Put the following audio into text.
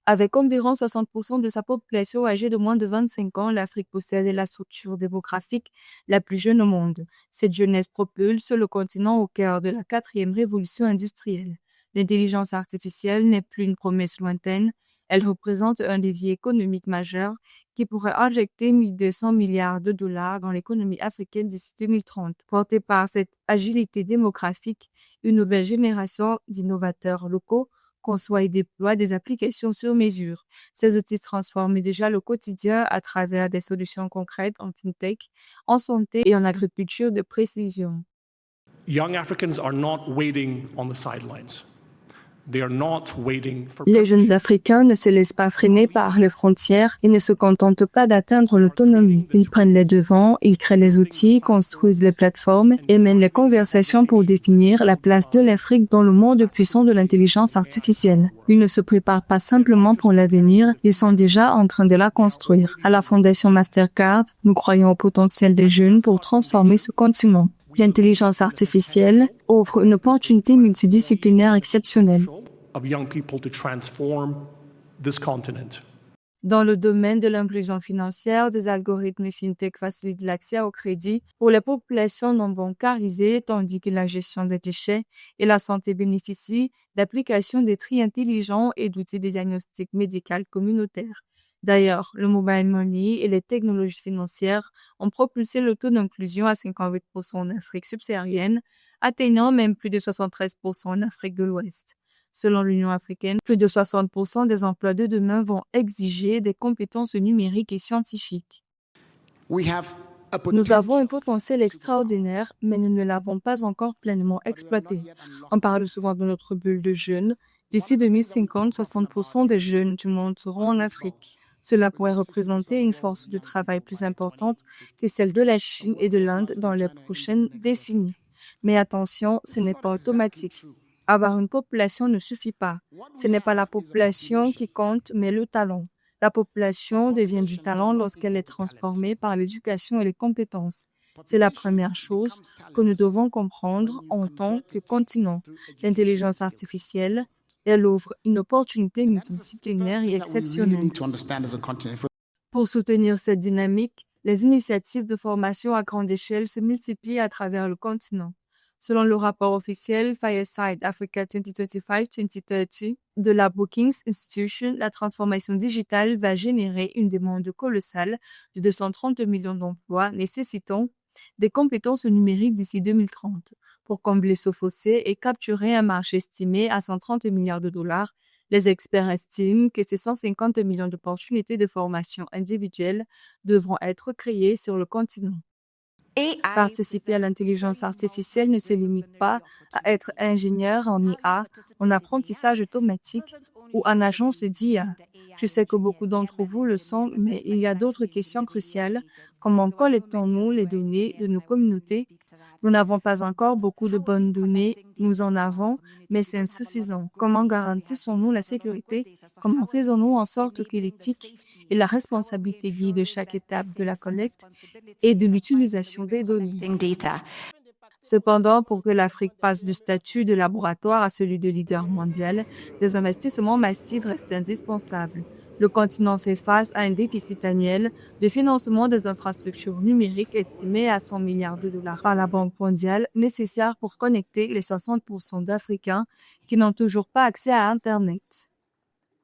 Avec environ 60% de sa population âgée de moins de 25 ans, l'Afrique possède la structure démographique la plus jeune au monde. Cette jeunesse propulse le continent au cœur de la 4e révolution industrielle. L'intelligence artificielle n'est plus une promesse lointaine, elle représente un levier économique majeur qui pourrait injecter 1 200 milliards de dollars dans l'économie africaine d'ici 2030. Portée par cette agilité démographique, une nouvelle génération d'innovateurs locaux conçoit et déploie des applications sur mesure. Ces outils transforment déjà le quotidien à travers des solutions concrètes en fintech, en santé et en agriculture de précision. Young Africans are not waiting on the sidelines. Les jeunes Africains ne se laissent pas freiner par les frontières et ne se contentent pas d'atteindre l'autonomie. Ils prennent les devants, ils créent les outils, construisent les plateformes et mènent les conversations pour définir la place de l'Afrique dans le monde puissant de l'intelligence artificielle. Ils ne se préparent pas simplement pour l'avenir, ils sont déjà en train de la construire. À la Fondation Mastercard, nous croyons au potentiel des jeunes pour transformer ce continent. L'intelligence artificielle offre une opportunité multidisciplinaire exceptionnelle. Dans le domaine de l'inclusion financière, des algorithmes fintech facilitent l'accès au crédit pour les populations non bancarisées, tandis que la gestion des déchets et la santé bénéficient d'applications de tri intelligents et d'outils de diagnostic médical communautaire. D'ailleurs, le mobile money et les technologies financières ont propulsé le taux d'inclusion à 58% en Afrique subsaharienne, atteignant même plus de 73% en Afrique de l'Ouest. Selon l'Union africaine, plus de 60% des emplois de demain vont exiger des compétences numériques et scientifiques. Nous avons un potentiel extraordinaire, mais nous ne l'avons pas encore pleinement exploité. On parle souvent de notre bulle de jeunes. D'ici 2050, 60% des jeunes du monde seront en Afrique. Cela pourrait représenter une force de travail plus importante que celle de la Chine et de l'Inde dans les prochaines décennies. Mais attention, ce n'est pas automatique. Avoir une population ne suffit pas. Ce n'est pas la population qui compte, mais le talent. La population devient du talent lorsqu'elle est transformée par l'éducation et les compétences. C'est la première chose que nous devons comprendre en tant que continent. L'intelligence artificielle, elle ouvre une opportunité multidisciplinaire et exceptionnelle. Pour soutenir cette dynamique, les initiatives de formation à grande échelle se multiplient à travers le continent. Selon le rapport officiel Fireside Africa 2025-2030 de la Brookings Institution, la transformation digitale va générer une demande colossale de 230 millions d'emplois nécessitant des compétences numériques d'ici 2030. Pour combler ce fossé et capturer un marché estimé à 130 milliards de dollars, les experts estiment que ces 150 millions d'opportunités de formation individuelle devront être créées sur le continent. Participer à l'intelligence artificielle ne se limite pas à être ingénieur en IA, en apprentissage automatique ou en agence d'IA. Je sais que beaucoup d'entre vous le sont, mais il y a d'autres questions cruciales. Comment collectons-nous les données de nos communautés? Nous n'avons pas encore beaucoup de bonnes données, nous en avons, mais c'est insuffisant. Comment garantissons-nous la sécurité? Comment faisons-nous en sorte que l'éthique et la responsabilité guident chaque étape de la collecte et de l'utilisation des données? Cependant, pour que l'Afrique passe du statut de laboratoire à celui de leader mondial, des investissements massifs restent indispensables. Le continent fait face à un déficit annuel de financement des infrastructures numériques estimé à 100 milliards de dollars par la Banque mondiale, nécessaire pour connecter les 60% d'Africains qui n'ont toujours pas accès à Internet.